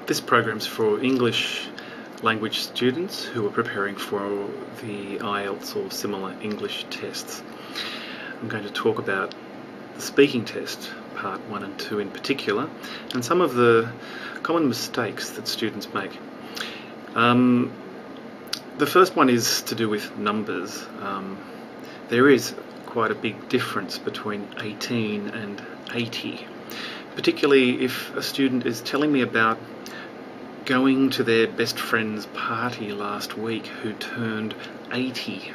This program's for English language students who are preparing for the IELTS or similar English tests. I'm going to talk about the speaking test, part 1 and 2 in particular, and some of the common mistakes that students make. The first one is to do with numbers. There is quite a big difference between 18 and 80, particularly if a student is telling me about going to their best friend's party last week who turned 80.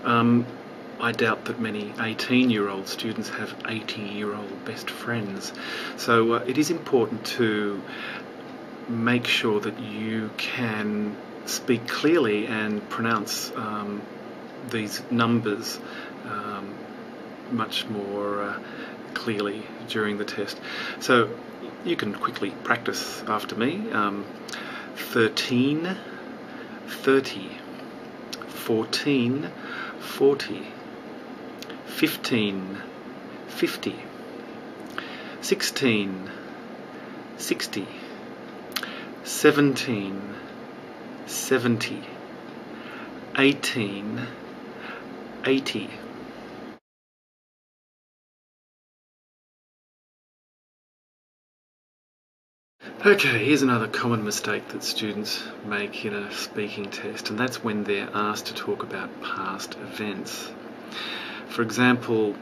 I doubt that many 18-year-old students have 80-year-old best friends. So it is important to make sure that you can speak clearly and pronounce these numbers much more clearly during the test. So you can quickly practice after me. 13, 30, 14, 40, 15, 50, 16, 60, 17, 70, 18, 80. Okay, here's another common mistake that students make in a speaking test, and that's when they're asked to talk about past events. For example,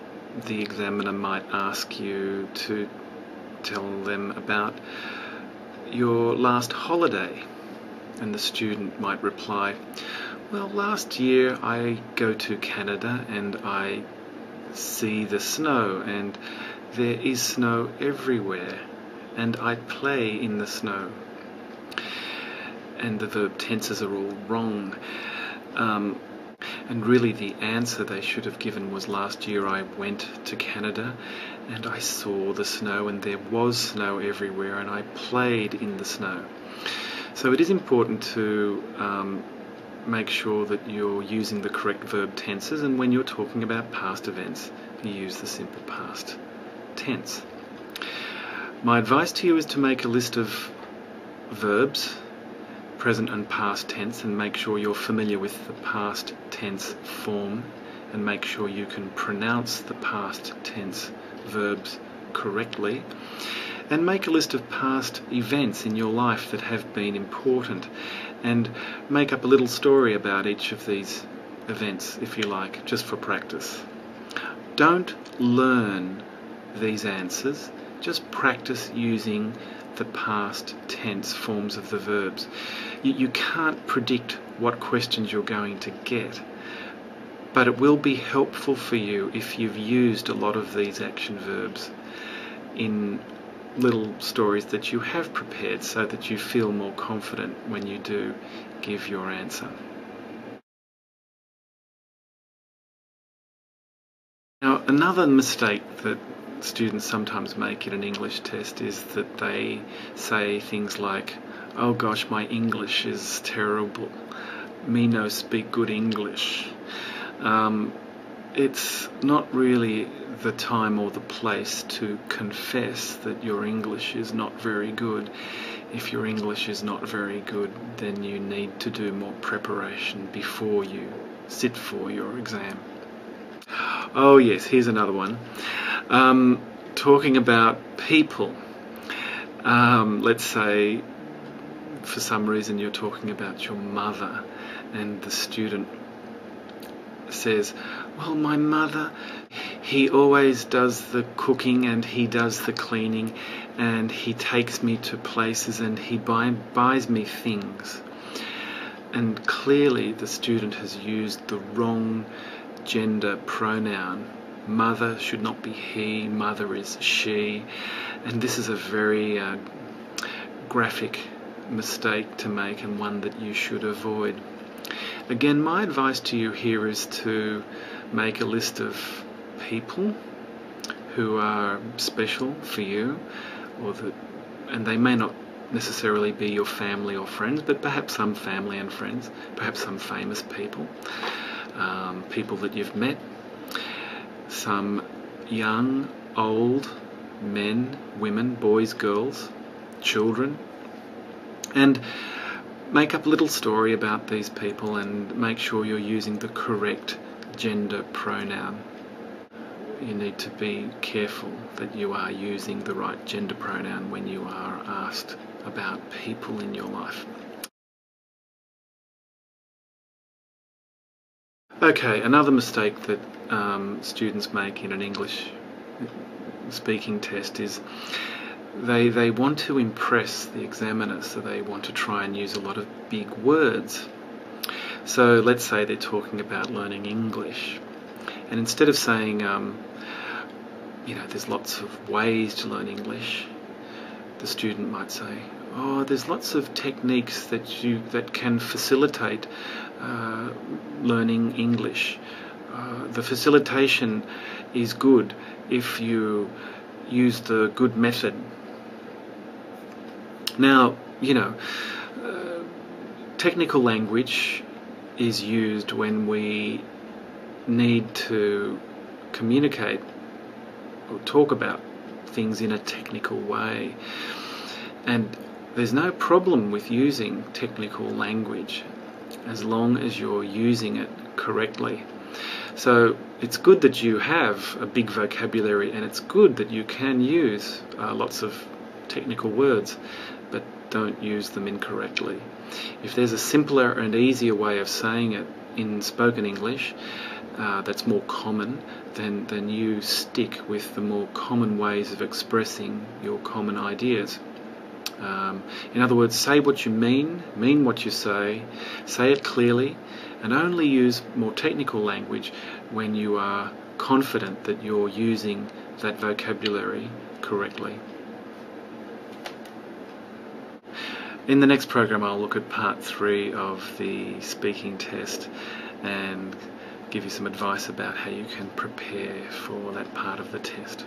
the examiner might ask you to tell them about your last holiday, and the student might reply, well, last year I go to Canada and I see the snow, and there is snow everywhere, and I play in the snow. And the verb tenses are all wrong. And really the answer they should have given was, last year I went to Canada and I saw the snow, and there was snow everywhere, and I played in the snow. So it is important to make sure that you're using the correct verb tenses, and when you're talking about past events, you use the simple past tense. My advice to you is to make a list of verbs, present and past tense, and make sure you're familiar with the past tense form, and make sure you can pronounce the past tense verbs correctly, and make a list of past events in your life that have been important, and make up a little story about each of these events, if you like, just for practice. Don't learn these answers. Just practice using the past tense forms of the verbs. You can't predict what questions you're going to get, but it will be helpful for you if you've used a lot of these action verbs in little stories that you have prepared, so that you feel more confident when you do give your answer. Now, another mistake that students sometimes make in an English test is that they say things like, oh gosh, my English is terrible, me no speak good English. It's not really the time or the place to confess that your English is not very good. If your English is not very good, then you need to do more preparation before you sit for your exam. Oh yes, here's another one. Talking about people. Let's say for some reason you're talking about your mother, and the student says, well, my mother, he always does the cooking and he does the cleaning and he takes me to places and he buys me things. And clearly the student has used the wrong gender pronoun. Mother should not be he, mother is she, and this is a very graphic mistake to make, and one that you should avoid. Again, my advice to you here is to make a list of people who are special for you, and they may not necessarily be your family or friends, but perhaps some family and friends, perhaps some famous people, people that you've met, some young, old, men, women, boys, girls, children, And make up a little story about these people and make sure you're using the correct gender pronoun. You need to be careful that you are using the right gender pronoun when you are asked about people in your life. Okay, another mistake that students make in an English speaking test is they want to impress the examiner, so they want to try and use a lot of big words. So let's say they're talking about learning English, and instead of saying, there's lots of ways to learn English, the student might say, there's lots of techniques that can facilitate learning English. The facilitation is good if you use the good method. Now, technical language is used when we need to communicate or talk about things in a technical way. And there's no problem with using technical language as long as you're using it correctly. So it's good that you have a big vocabulary, and it's good that you can use lots of technical words, but don't use them incorrectly. If there's a simpler and easier way of saying it in spoken English that's more common, then you stick with the more common ways of expressing your common ideas. In other words, say what you mean what you say it clearly, and only use more technical language when you are confident that you're using that vocabulary correctly. In the next program, I'll look at part 3 of the speaking test and give you some advice about how you can prepare for that part of the test.